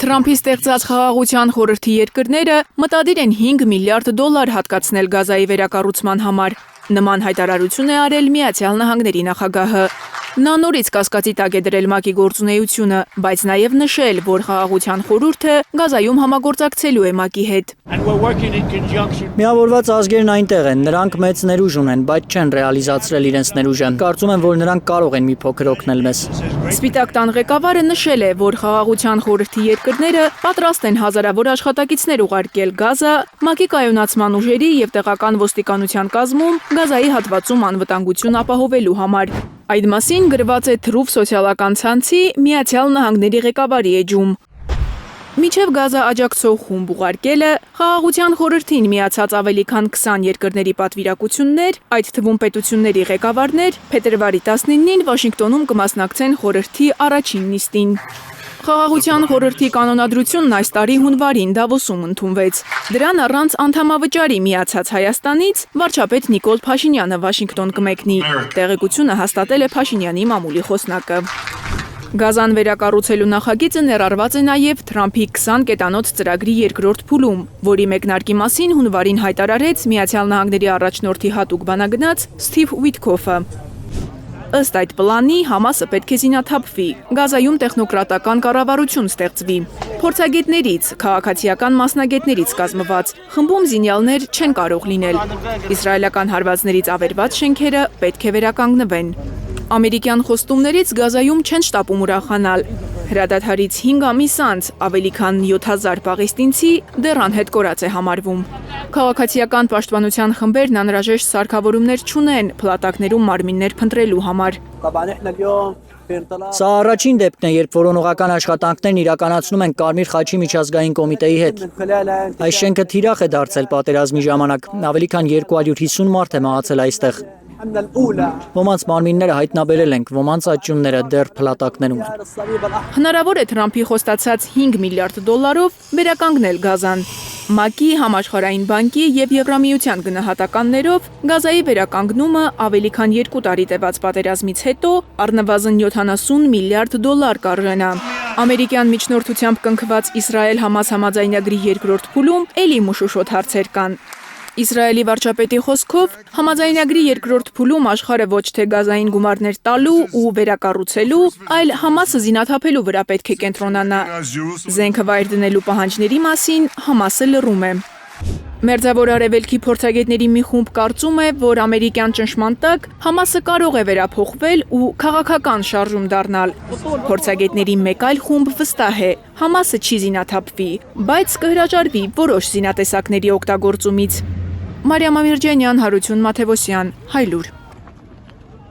Թրամփի ստեղծած խաղաղության խորհրդի երկրները մտադիր են $5 միլիարդ հատկացնել Գազայի վերակառուցման համար։ Նման հայտարարություն է արել Միացյալ Նահանգների նախագահը։ Նա նորից կասկածի տակ է դրել ՄԱԿ-ի գործունեությունը, բայց նաև նշել, որ խաղաղության խորհուրդը Գազայում համագործակցելու է ՄԱԿ-ի հետ։ Միավորված ազգերն այնտեղ են, նրանք մեծ ներուժ ունեն, բայց չեն ռեալիզացրել իրենց ներուժը։ Կարծում եմ, որ նրանք կարող են մի փոքր օգնել մեզ։ Սպիտակ տան ղեկավարը նշել է, որ խաղաղության խորհրդի երկրները պատրաստ են հազարավոր աշխատակիցներ ուղարկել Գազա, ՄԱԿ-ի կայունացման ուժերի եւ տեղական ոստիկանության կազմում Գազայի հատվածում անվտանգություն ապահովելու համար։ Այդ մասին գրված է Թրուվ սոցիալական ցանցի Միացյալ Նահանգների ղեկավարի էջում։ Մինչև Գազա աջակցող խումբ ուղարկելը խաղաղության խորհրդին միացած ավելի քան 20 երկրների պատվիրակություններ, այդ թվում պետությունների ղեկավարներ, փետրվարի 19-ին Վաշինգտոնում կմասնակցեն խորհրդի առաջին նիստին։ Խաղաղության խորհրդի կանոնադրությունն այս տարի հունվարին Դավոսում ընդունվեց։ Դրան առանց անդամավճարի միացած Հայաստանից վարչապետ Նիկոլ Փաշինյանը Վաշինգտոն կմեկնի։ Տեղեկությունը հաստատել է Փաշինյանի մամուլի խոսնակը։ Գազան վերակառուցելու նախագիծը ներառված է նաև Թրամփի 20 կետանոց ծրագրի երկրորդ փուլում, որի մեկնարկի մասին հունվարին հայտարարեց Միացյալ Նահանգների առաջնորդի հատուկ բանագնաց Սթիվ Ուիթքոֆը։ Ըստ այդ պլանի Համասը պետք է զինաթափվի, Գազայում տեխնոկրատական կառավարություն ստեղծվի։ Փորձագետներից, քաղաքացիական մասնագետներից կազմված խմբում զինյալներ չեն կարող լինել։ Իսրայելական հարվածներից ավերված շենքերը պետք է վերականգնվեն։ Ամերիկյան խոստումներից Գազայում չեն շտապում ուրախանալ։ Հրադադարից 5 ամիս անց ավելի քան 7000 պաղեստինցի դեռ անհետ կորած է համարվում։ Քաղաքացիական պաշտպանության խմբերն անհրաժեշտ սարքավորումներ չունեն փլատակներում մարմիններ փնտրելու համար։ Սա առաջին դեպքն է, երբ որոնողական աշխատանքներն իրականացնում են Կարմիր խաչի միջազգային կոմիտեի հետ։ Այս շենքը թիրախ է դարձել պատերազմի ժամանակ, ավելի քան 250 մարդ է մահացել այստեղ։ Ոմանց մարմինները հայտնաբերել ենք, ոմանց աճյունները դեռ փլատակներում են։ Հնարավոր է Թրամփի խոստացած $5 միլիարդ վերականգնել Գազան։ ՄԱԿ-ի, Համաշխարհային բանկի եւ Եվրամիության գնահատականներով Գազայի վերականգնումը ավելի քան 2 տարի տևած պատերազմից հետո առնվազն $70 միլիարդ կարժենա։ Ամերիկյան միջնորդությամբ կնքված Իսրայել-Համաս համաձայնագրի երկրորդ փուլում էլի մշուշոտ հարցեր կան։ Իսրայելի վարչապետի խոսքով համաձայնագրի երկրորդ փուլում աշխարհը ոչ թե Գազային գումարներ տալու ու վերակառուցելու, այլ Համասը զինաթափելու վրա պետք է կենտրոնանա։ Զենքը վայր դնելու պահանջների մասին Համասը լռում է։ Մերձավոր Արևելքի փորձագետների մի խումբ կարծում է, որ ամերիկյան ճնշման տակ Համասը կարող է վերափոխվել ու քաղաքական շարժում դառնալ։ Փորձագետների մեկ այլ խումբ վստահ է, Համասը չի զինաթափվի, բայց կհրաժարվի որոշ զինատեսակների օգտագործումից։ Մարիամ Ամիրջանյան, Հարություն Մաթևոսյան, Հայլուր։